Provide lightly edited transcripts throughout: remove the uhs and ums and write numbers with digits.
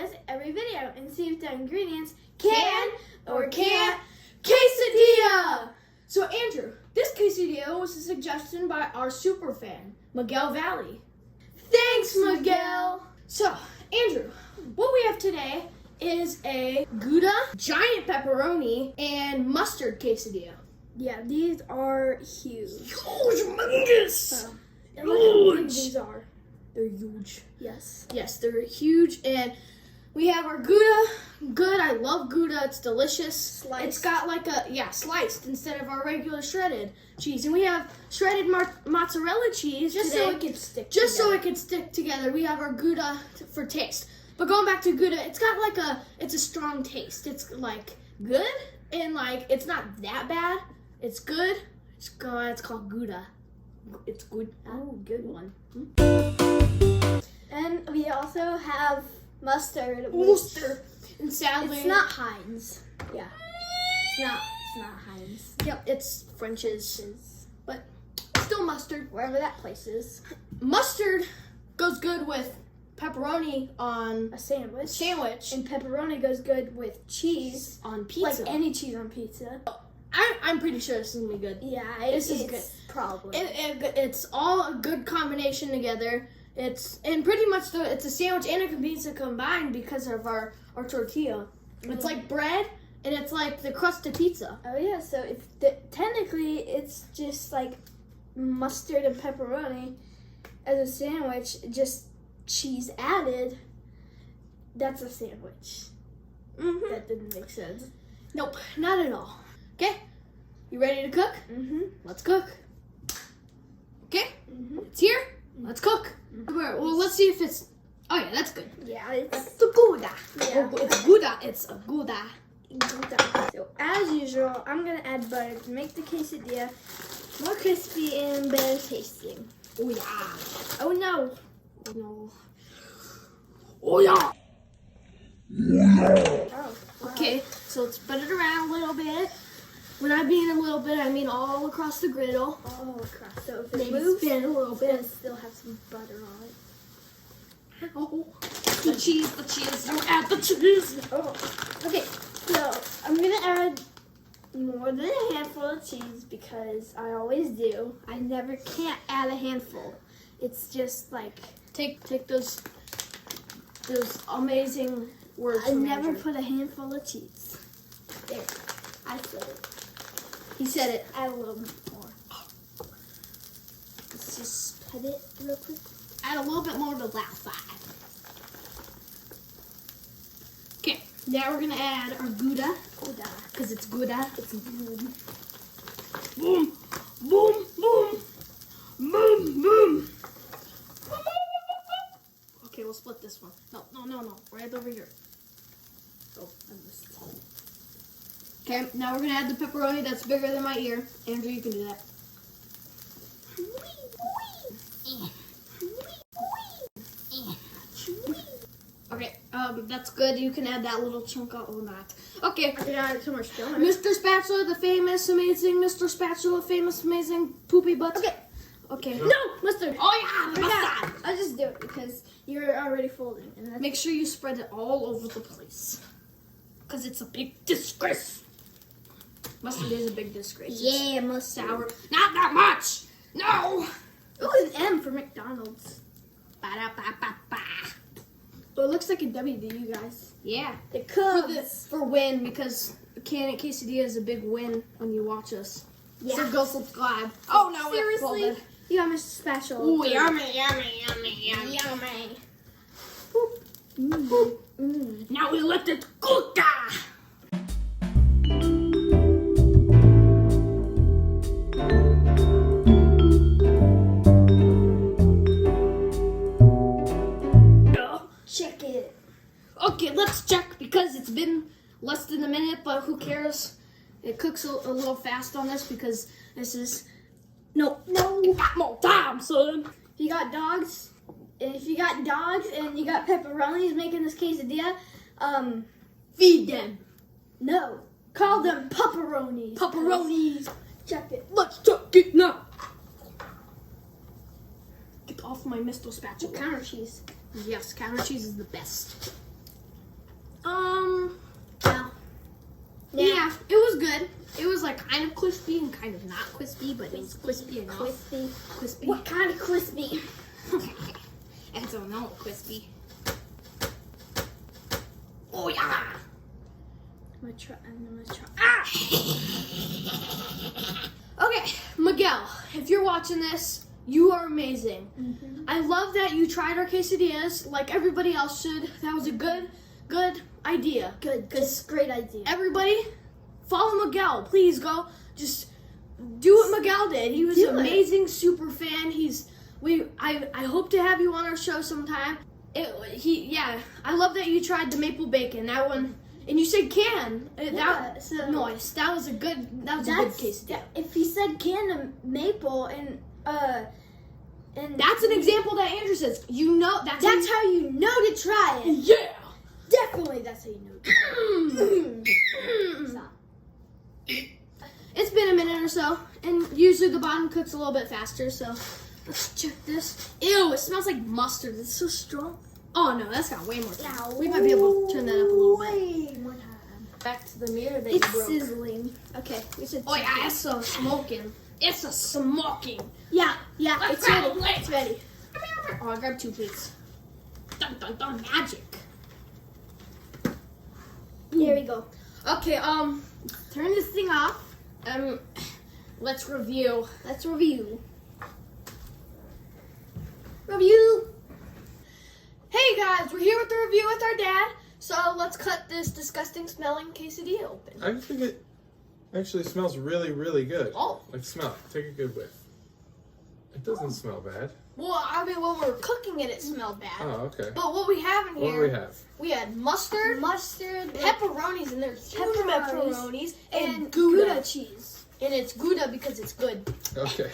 quesadillas every video and see if the ingredients can or can't quesadilla. So Andrew, this quesadilla was a suggestion by our super fan, Miguel Valley. Thanks, Miguel. So Andrew, what we have today is a Gouda giant pepperoni and mustard quesadilla. Yeah, these are huge. Humongous! And look how big these are. They're huge. Yes. Yes, they're huge, and we have our Gouda. Good, I love Gouda. It's delicious. Sliced. It's got like sliced instead of our regular shredded cheese. And we have shredded mozzarella cheese Just today, so it can stick Just together. so it can stick together. We have our Gouda for taste. But going back to Gouda, it's got it's a strong taste. It's like good, and like it's not that bad. It's good. It's called Gouda. It's good. Oh, good one. And we also have mustard. Mustard. And sadly, It's not Heinz. Yeah. It's not Heinz. Yep, it's French's, but still mustard. Wherever that place is. Mustard goes good with pepperoni on A sandwich. and And pepperoni goes good with cheese. on pizza. Like any cheese on pizza. I'm pretty sure this is gonna be good. Yeah, This is it's good. Probably. It's all a good combination together. It's pretty much it's a sandwich and a pizza combined because of our tortilla. It's like bread and it's like the crust of pizza. Oh yeah, so if technically it's just like mustard and pepperoni as a sandwich, just cheese added. That's a sandwich. Mm-hmm. That didn't make sense. Nope, not at all. Okay, you ready to cook? Mm-hmm. Let's cook. Okay, Mm-hmm. it's here. Let's cook. Well, let's see if it's. Oh yeah, that's good. Yeah, it's The Gouda. Yeah. Oh, it's Gouda. It's a Gouda. So as usual, I'm gonna add butter to make the quesadilla more crispy and better tasting. Oh yeah. Oh no! Oh no. Oh yeah. Oh, wow. Okay, so let's spread it around a little bit. When I mean a little bit, I mean all across the griddle. Oh crap! So if it Maybe moves, spin a little it's gonna bit. still have some butter on it. Oh, the cheese. Don't add the cheese. Oh, okay. So I'm gonna add more than a handful of cheese because I always do. I never can't add a handful. It's just like Take those amazing words. I from never Andrew. put a handful of cheese. There, I said it. He said it. Add a little bit more. Let's just put it real quick. Add a little bit more to that side. Okay, now we're gonna add our Gouda Gouda. because it's Gouda. It's good. Boom, boom, boom, boom, boom. Okay, we'll split this one. No. Right over here. Oh, I missed. Okay, now we're gonna add the pepperoni that's bigger than my ear. Andrew, you can do that. Okay, that's good. You can add that little chunk out or not. Okay, I added too much filler. Mr. Spatula, the famous, amazing Mr. Spatula, famous, amazing poopy butt. Okay. Okay. No, mustard. Oh yeah, the mustard. I'll just do it because you're already folding. And that's Make sure you spread it all over the place. Because it's a big disgrace. Mustard is a big disgrace. It's mustard. sour. Not that much. No. Oh, an M for McDonald's. Ba-da-ba-ba-ba. Oh, it looks like a W to you guys. Yeah. It For comes. for win, because Can Quesadilla is a big win when you watch us. Yeah. So go subscribe. Oh no, Seriously? we're You got Mr. Special. Ooh, yummy, yummy, yummy, yummy. Yummy. Now we let it cook. Check it. Okay, let's check because it's been less than a minute, but who cares? It cooks a little fast on this because this is no more time, son. If you got dogs and you got pepperonis making this quesadilla, Feed them. no. Call them pepperonis. Pepperonis. Check it. Let's check it now. Get off my Mr. Spatula. Counter cheese. Yes, counter cheese is the best. Yeah, it was good. It was like kind of crispy and kind of not crispy, but it was crispy enough. Crispy. What kind of crispy? I don't know, crispy. Oh yeah. I'm gonna try. Ah! Okay, Miguel, if you're watching this, you are amazing. Mm-hmm. I love that you tried our quesadillas like everybody else should. That was a good idea. Good. Great idea. Everybody, follow Miguel. Please go. Just do what Miguel did. He was an amazing super fan. I hope to have you on our show sometime. I love that you tried the maple bacon. That one, and you said can. Nice. That was a good quesadilla. If he said can of maple and that's an example that Andrew says. You know that's how you know to try it. Yeah. Definitely, that's how you know. Stop. It's been a minute or so, and usually the bottom cooks a little bit faster, so let's check this. Ew, it smells like mustard. It's so strong. Oh no, that's got way more time. Yeah, We might be able to turn that up a little bit. Way more time. Back to the mirror that It's you broke. sizzling. Okay, we should. Oh yeah, it's so smoking. It's a smoking. Yeah, Let's it's ready. go, It's ready. Oh, I grabbed 2 plates. Dun dun dun, magic. Here we go. Okay, turn this thing off. Let's review. Let's review. Hey guys, we're here with the review with our dad. So let's cut this disgusting smelling quesadilla open. I think it actually smells really, really good. Oh. Like, smell it. Take a good whiff. It doesn't smell bad. Well, I mean, when we were cooking it, it smelled bad. Oh, okay. But what we have in What here, do we have? we had mustard, pepperonis, and there's huge pepperonis, and Gouda cheese. And it's Gouda because it's good. Okay.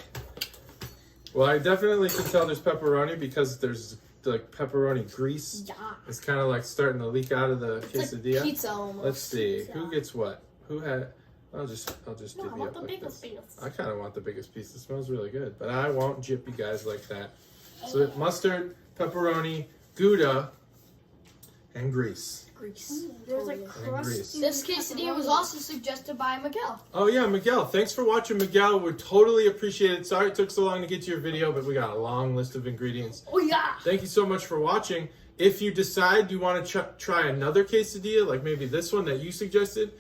Well, I definitely can tell there's pepperoni because there's like pepperoni grease. Yeah. It's kind of like starting to leak out of the It's quesadilla. like pizza almost. Let's see. Pizza. Who gets what? Who had... I'll just No, I divvy want up the like biggest this. piece. I kind of want the biggest piece. It smells really good, but I won't jip you guys like that. So mustard, pepperoni, Gouda, and grease. Grease. There's like And grease. crusty. This quesadilla was also suggested by Miguel. Oh yeah, Miguel. Thanks for watching, Miguel. We totally appreciate it. Sorry it took so long to get to your video, but we got a long list of ingredients. Oh yeah. Thank you so much for watching. If you decide you want to try another quesadilla, like maybe this one that you suggested,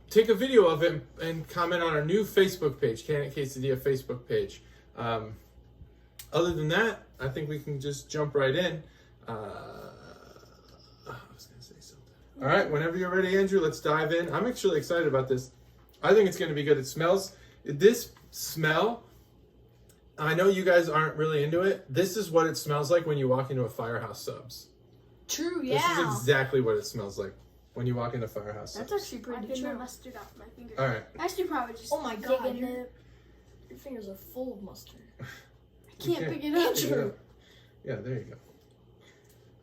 take a video of it and comment on our new Facebook page, Can It Quesadilla Facebook page. Other than that, I think we can just jump right in. I was going to say something. All right, whenever you're ready, Andrew, let's dive in. I'm actually excited about this. I think it's going to be good. This smell, I know you guys aren't really into it. This is what it smells like when you walk into a Firehouse Subs. True, yeah. This is exactly what it smells like when you walk into Firehouse Subs. That's actually I pretty get my true. mustard off my finger. All right. I should probably just. Oh my dig God, in it. Your fingers are full of mustard. I can't pick it up. Pick it up. Yeah, there you go.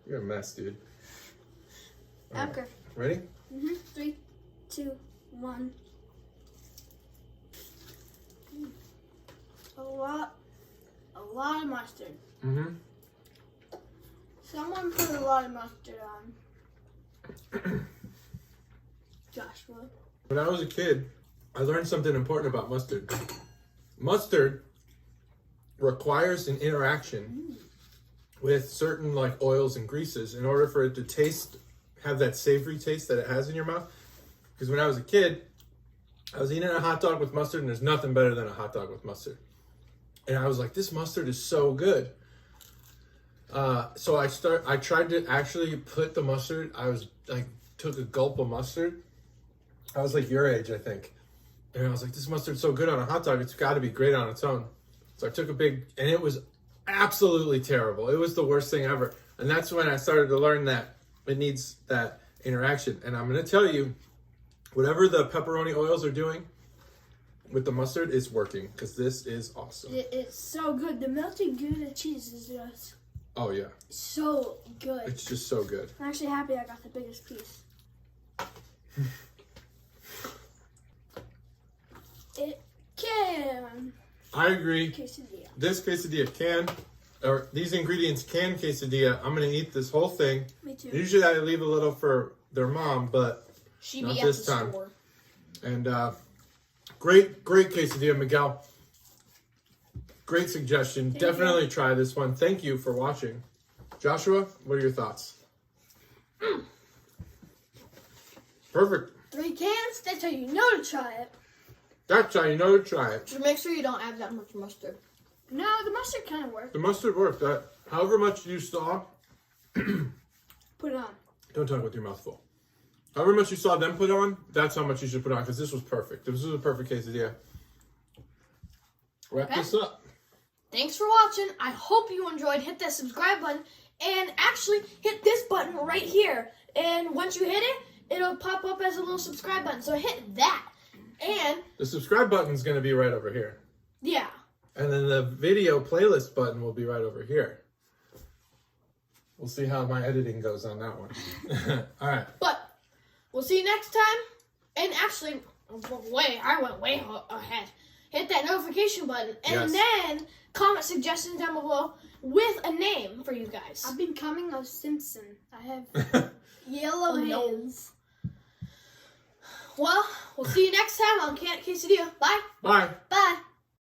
You're a mess, dude. All right. Okay. Ready? 3, 2, 1. A lot of mustard. Mm-hmm. Someone put a lot of mustard on. Joshua. When I was a kid, I learned something important about mustard. Mustard requires an interaction with certain like oils and greases in order for it to have that savory taste that it has in your mouth. Because when I was a kid, I was eating a hot dog with mustard, and there's nothing better than a hot dog with mustard. And I was like, this mustard is so good. So I tried to actually put the mustard. Took a gulp of mustard. I was like your age, I think. And I was like, this mustard's so good on a hot dog. It's got to be great on its own. So I took and it was absolutely terrible. It was the worst thing ever. And that's when I started to learn that it needs that interaction. And I'm going to tell you, whatever the pepperoni oils are doing with the mustard is working, because this is awesome. It's so good. The melted Gouda cheese is just Oh, yeah. so good. It's just so good. I'm actually happy I got the biggest piece. It can. I agree. Quesadilla. This quesadilla these ingredients can quesadilla. I'm going to eat this whole thing. Me Me too. Usually I leave a little for their mom, but She not be at this the time. store. And great quesadilla, Miguel. Great suggestion. Definitely try this one. Thank you for watching. Joshua, what are your thoughts? Perfect. 3 cans, that's how you know to try it. That's how you know to try it. Just make sure you don't add that much mustard. No, the mustard kind of worked. The mustard worked. However much you saw, Put it on. don't talk with your mouth full. However much you saw them put on, that's how much you should put on, because this was perfect. This was a perfect quesadilla. Wrap Okay. this up. Thanks for watching. I hope you enjoyed. Hit that subscribe button and actually hit this button right here. And once you hit it, it'll pop up as a little subscribe button. So hit that. And The subscribe button is going to be right over here. yeah. And then the video playlist button will be right over here. We'll see how my editing goes on that one. All right. But we'll see you next time. And actually, I went way ahead. Hit that notification button. And then comment suggestions down below with a name for you guys. I'm becoming a Simpson. I have yellow no. hands. Well, we'll see you next time on Quesadilla. Bye. Bye. Bye.